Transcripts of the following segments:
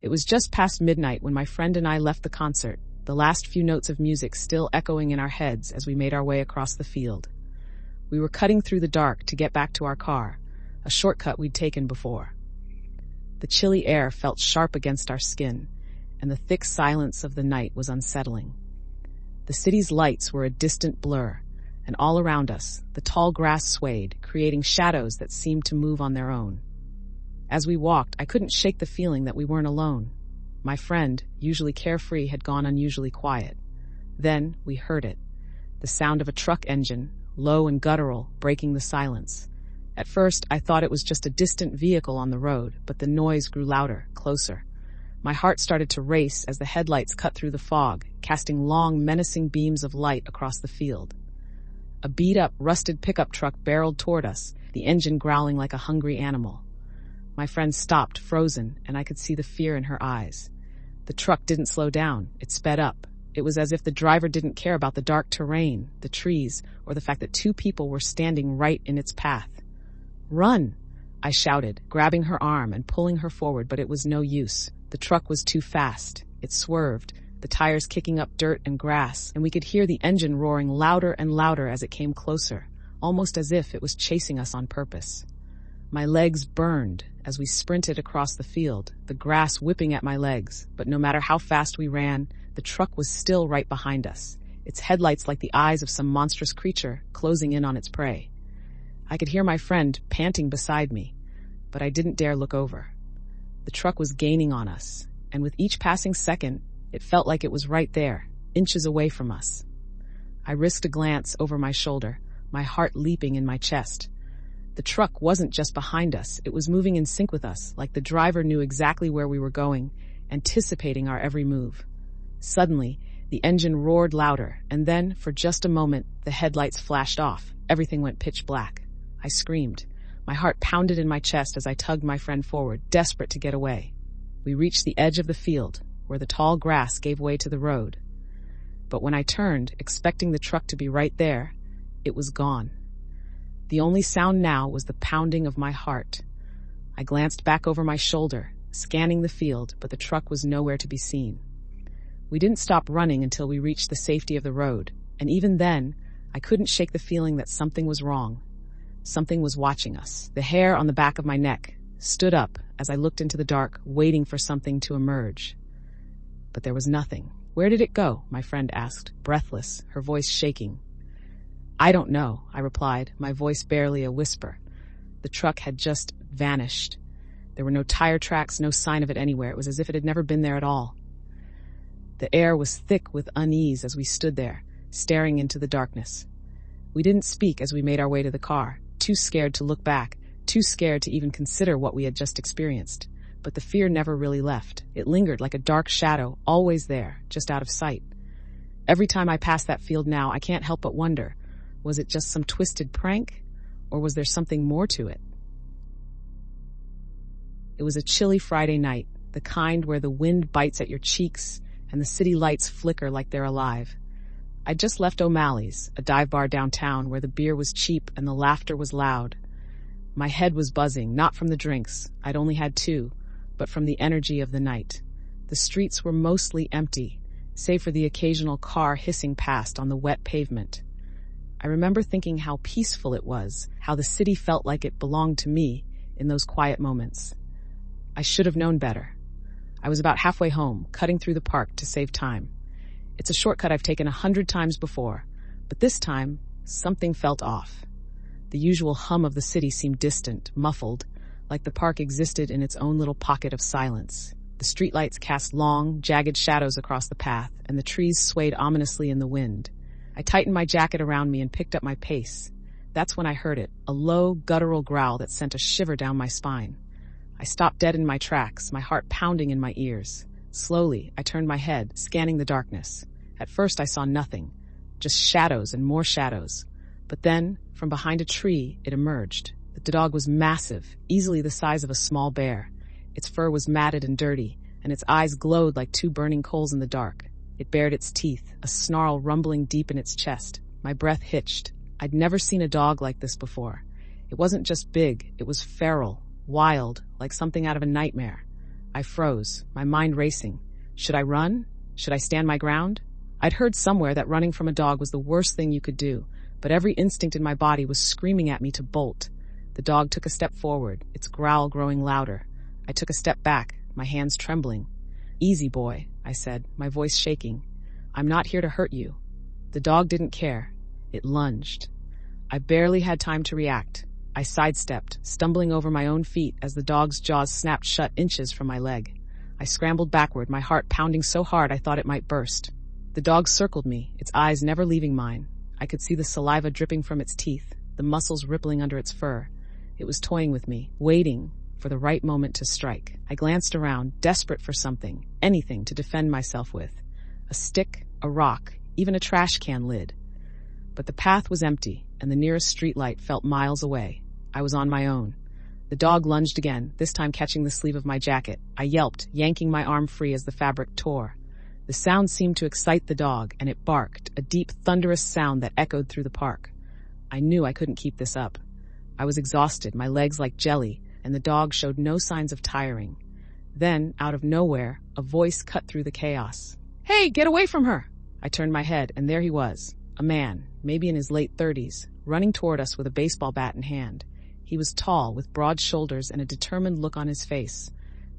It was just past midnight when my friend and I left the concert, the last few notes of music still echoing in our heads as we made our way across the field. We were cutting through the dark to get back to our car, a shortcut we'd taken before. The chilly air felt sharp against our skin, and the thick silence of the night was unsettling. The city's lights were a distant blur, and all around us, the tall grass swayed, creating shadows that seemed to move on their own. As we walked, I couldn't shake the feeling that we weren't alone. My friend, usually carefree, had gone unusually quiet. Then we heard it, the sound of a truck engine, low and guttural, breaking the silence. At first, I thought it was just a distant vehicle on the road, but the noise grew louder, closer. My heart started to race as the headlights cut through the fog, casting long, menacing beams of light across the field. A beat-up, rusted pickup truck barreled toward us, the engine growling like a hungry animal. My friend stopped, frozen, and I could see the fear in her eyes. The truck didn't slow down. It sped up. It was as if the driver didn't care about the dark terrain, the trees, or the fact that two people were standing right in its path. "Run!" I shouted, grabbing her arm and pulling her forward, but it was no use. The truck was too fast. It swerved, the tires kicking up dirt and grass, and we could hear the engine roaring louder and louder as it came closer, almost as if it was chasing us on purpose. My legs burned as we sprinted across the field, the grass whipping at my legs, but no matter how fast we ran, the truck was still right behind us, its headlights like the eyes of some monstrous creature closing in on its prey. I could hear my friend panting beside me, but I didn't dare look over. The truck was gaining on us, and with each passing second, it felt like it was right there, inches away from us. I risked a glance over my shoulder, my heart leaping in my chest. The truck wasn't just behind us, it was moving in sync with us, like the driver knew exactly where we were going, anticipating our every move. Suddenly, the engine roared louder, and then, for just a moment, the headlights flashed off. Everything went pitch black. I screamed. My heart pounded in my chest as I tugged my friend forward, desperate to get away. We reached the edge of the field, where the tall grass gave way to the road. But when I turned, expecting the truck to be right there, it was gone. The only sound now was the pounding of my heart. I glanced back over my shoulder, scanning the field, but the truck was nowhere to be seen. We didn't stop running until we reached the safety of the road, and even then, I couldn't shake the feeling that something was wrong. Something was watching us. The hair on the back of my neck stood up as I looked into the dark, waiting for something to emerge. But there was nothing. "Where did it go?" my friend asked, breathless, her voice shaking. "I don't know," I replied, my voice barely a whisper. The truck had just vanished. There were no tire tracks, no sign of it anywhere. It was as if it had never been there at all. The air was thick with unease as we stood there, staring into the darkness. We didn't speak as we made our way to the car, too scared to look back, too scared to even consider what we had just experienced. But the fear never really left. It lingered like a dark shadow, always there, just out of sight. Every time I pass that field now, I can't help but wonder, was it just some twisted prank, or was there something more to it? It was a chilly Friday night, the kind where the wind bites at your cheeks and the city lights flicker like they're alive. I'd just left O'Malley's, a dive bar downtown where the beer was cheap and the laughter was loud. My head was buzzing, not from the drinks, I'd only had 2, but from the energy of the night. The streets were mostly empty, save for the occasional car hissing past on the wet pavement. I remember thinking how peaceful it was, how the city felt like it belonged to me in those quiet moments. I should have known better. I was about halfway home, cutting through the park to save time. It's a shortcut I've taken 100 times before, but this time, something felt off. The usual hum of the city seemed distant, muffled, like the park existed in its own little pocket of silence. The streetlights cast long, jagged shadows across the path, and the trees swayed ominously in the wind. I tightened my jacket around me and picked up my pace. That's when I heard it, a low, guttural growl that sent a shiver down my spine. I stopped dead in my tracks, my heart pounding in my ears. Slowly, I turned my head, scanning the darkness. At first, I saw nothing, just shadows and more shadows. But then, from behind a tree, it emerged. The dog was massive, easily the size of a small bear. Its fur was matted and dirty, and its eyes glowed like 2 burning coals in the dark. It bared its teeth, a snarl rumbling deep in its chest. My breath hitched. I'd never seen a dog like this before. It wasn't just big, it was feral, wild, like something out of a nightmare. I froze, my mind racing. Should I run? Should I stand my ground? I'd heard somewhere that running from a dog was the worst thing you could do, but every instinct in my body was screaming at me to bolt. The dog took a step forward, its growl growing louder. I took a step back, my hands trembling. "Easy, boy," I said, my voice shaking. "I'm not here to hurt you." The dog didn't care. It lunged. I barely had time to react. I sidestepped, stumbling over my own feet as the dog's jaws snapped shut inches from my leg. I scrambled backward, my heart pounding so hard I thought it might burst. The dog circled me, its eyes never leaving mine. I could see the saliva dripping from its teeth, the muscles rippling under its fur. It was toying with me, waiting for the right moment to strike. I glanced around, desperate for something, anything to defend myself with. A stick, a rock, even a trash can lid. But the path was empty, and the nearest streetlight felt miles away. I was on my own. The dog lunged again, this time catching the sleeve of my jacket. I yelped, yanking my arm free as the fabric tore. The sound seemed to excite the dog, and it barked, a deep, thunderous sound that echoed through the park. I knew I couldn't keep this up. I was exhausted, my legs like jelly, and the dog showed no signs of tiring. Then, out of nowhere, a voice cut through the chaos. "Hey, get away from her!" I turned my head, and there he was, a man, maybe in his late 30s, running toward us with a baseball bat in hand. He was tall, with broad shoulders and a determined look on his face.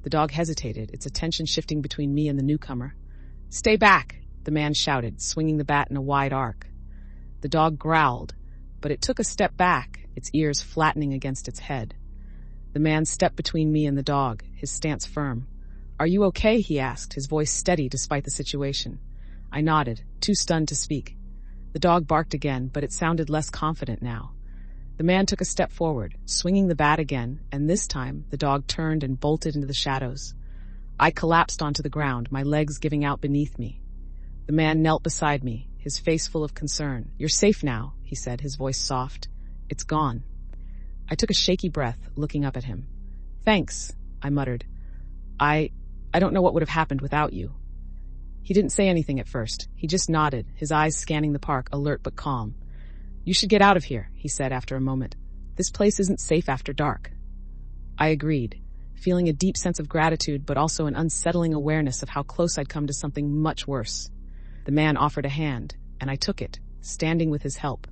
The dog hesitated, its attention shifting between me and the newcomer. "Stay back!" the man shouted, swinging the bat in a wide arc. The dog growled, but it took a step back, its ears flattening against its head. The man stepped between me and the dog, his stance firm. "Are you okay?" he asked, his voice steady despite the situation. I nodded, too stunned to speak. The dog barked again, but it sounded less confident now. The man took a step forward, swinging the bat again, and this time the dog turned and bolted into the shadows. I collapsed onto the ground, my legs giving out beneath me. The man knelt beside me, his face full of concern. "You're safe now," he said, his voice soft. "It's gone." I took a shaky breath, looking up at him. "Thanks," I muttered. I don't know what would have happened without you." He didn't say anything at first. He just nodded, his eyes scanning the park, alert but calm. "You should get out of here," he said after a moment. "This place isn't safe after dark." I agreed, feeling a deep sense of gratitude but also an unsettling awareness of how close I'd come to something much worse. The man offered a hand, and I took it, standing with his help.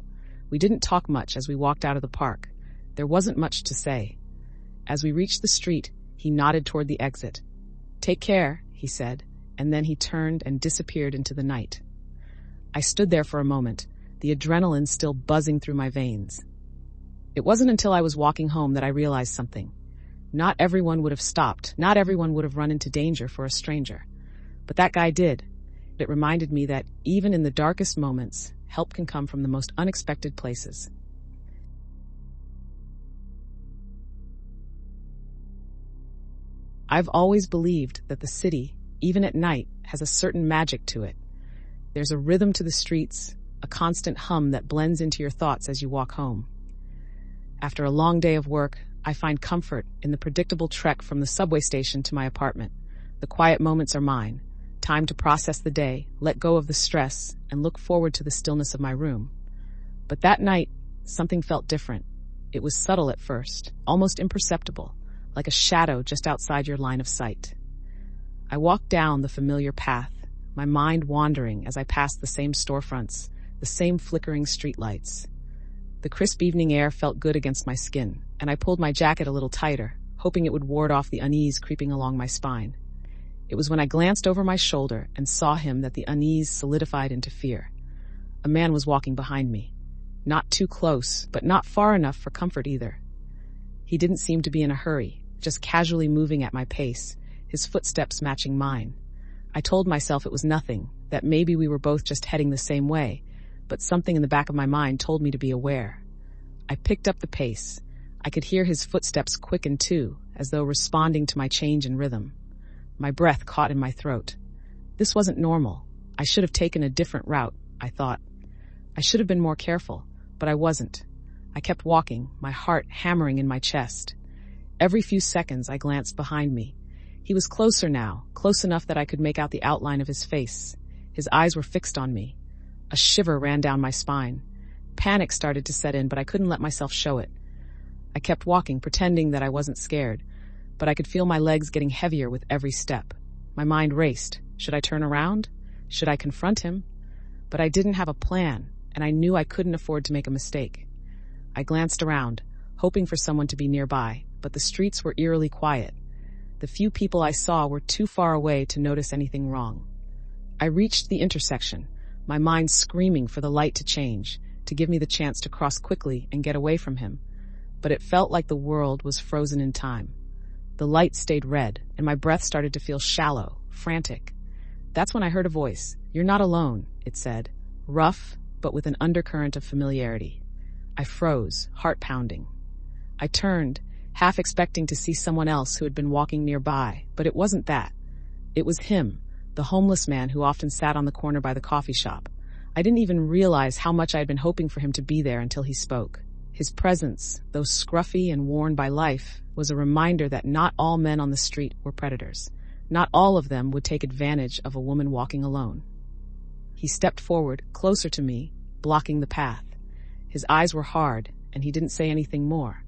We didn't talk much as we walked out of the park. There wasn't much to say. As we reached the street, he nodded toward the exit. "Take care," he said, and then he turned and disappeared into the night. I stood there for a moment, the adrenaline still buzzing through my veins. It wasn't until I was walking home that I realized something. Not everyone would have stopped, not everyone would have run into danger for a stranger. But that guy did. It reminded me that even in the darkest moments, help can come from the most unexpected places. I've always believed that the city, even at night, has a certain magic to it. There's a rhythm to the streets, a constant hum that blends into your thoughts as you walk home. After a long day of work, I find comfort in the predictable trek from the subway station to my apartment. The quiet moments are mine, time to process the day, let go of the stress, and look forward to the stillness of my room. But that night, something felt different. It was subtle at first, almost imperceptible, like a shadow just outside your line of sight. I walked down the familiar path, my mind wandering as I passed the same storefronts, the same flickering streetlights. The crisp evening air felt good against my skin, and I pulled my jacket a little tighter, hoping it would ward off the unease creeping along my spine. It was when I glanced over my shoulder and saw him that the unease solidified into fear. A man was walking behind me. Not too close, but not far enough for comfort either. He didn't seem to be in a hurry, just casually moving at my pace, his footsteps matching mine. I told myself it was nothing, that maybe we were both just heading the same way, but something in the back of my mind told me to be aware. I picked up the pace. I could hear his footsteps quicken too, as though responding to my change in rhythm. My breath caught in my throat. This wasn't normal. I should have taken a different route, I thought. I should have been more careful, but I wasn't. I kept walking, my heart hammering in my chest. Every few seconds I glanced behind me. He was closer now, close enough that I could make out the outline of his face. His eyes were fixed on me. A shiver ran down my spine. Panic started to set in, but I couldn't let myself show it. I kept walking, pretending that I wasn't scared. but I could feel my legs getting heavier with every step. My mind raced. Should I turn around? Should I confront him? But I didn't have a plan, and I knew I couldn't afford to make a mistake. I glanced around, hoping for someone to be nearby, but the streets were eerily quiet. The few people I saw were too far away to notice anything wrong. I reached the intersection, my mind screaming for the light to change, to give me the chance to cross quickly and get away from him. But it felt like the world was frozen in time. The light stayed red, and my breath started to feel shallow, frantic. That's when I heard a voice. "You're not alone," it said, rough, but with an undercurrent of familiarity. I froze, heart pounding. I turned, half expecting to see someone else who had been walking nearby, but it wasn't that. It was him, the homeless man who often sat on the corner by the coffee shop. I didn't even realize how much I had been hoping for him to be there until he spoke. His presence, though scruffy and worn by life, was a reminder that not all men on the street were predators. Not all of them would take advantage of a woman walking alone. He stepped forward, closer to me, blocking the path. His eyes were hard, and he didn't say anything more.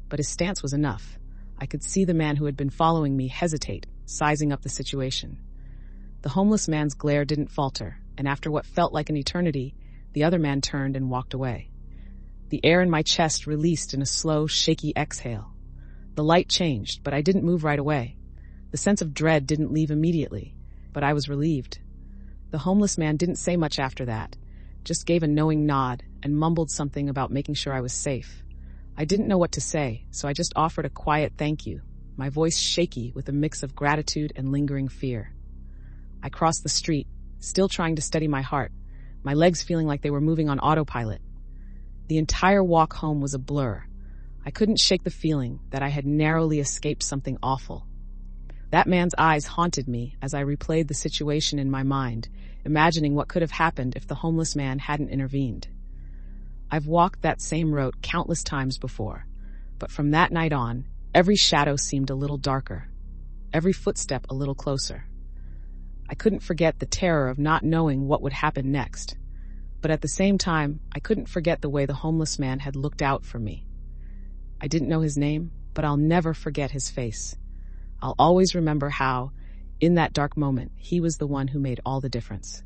But his stance was enough. I could see the man who had been following me hesitate, sizing up the situation. The homeless man's glare didn't falter, and after what felt like an eternity, the other man turned and walked away. The air in my chest released in a slow, shaky exhale. The light changed, but I didn't move right away. The sense of dread didn't leave immediately, but I was relieved. The homeless man didn't say much after that, just gave a knowing nod and mumbled something about making sure I was safe. I didn't know what to say, so I just offered a quiet thank you, my voice shaky with a mix of gratitude and lingering fear. I crossed the street, still trying to steady my heart, my legs feeling like they were moving on autopilot. The entire walk home was a blur. I couldn't shake the feeling that I had narrowly escaped something awful. That man's eyes haunted me as I replayed the situation in my mind, imagining what could have happened if the homeless man hadn't intervened. I've walked that same road countless times before, but from that night on, every shadow seemed a little darker, every footstep a little closer. I couldn't forget the terror of not knowing what would happen next, but at the same time, I couldn't forget the way the homeless man had looked out for me. I didn't know his name, but I'll never forget his face. I'll always remember how, in that dark moment, he was the one who made all the difference.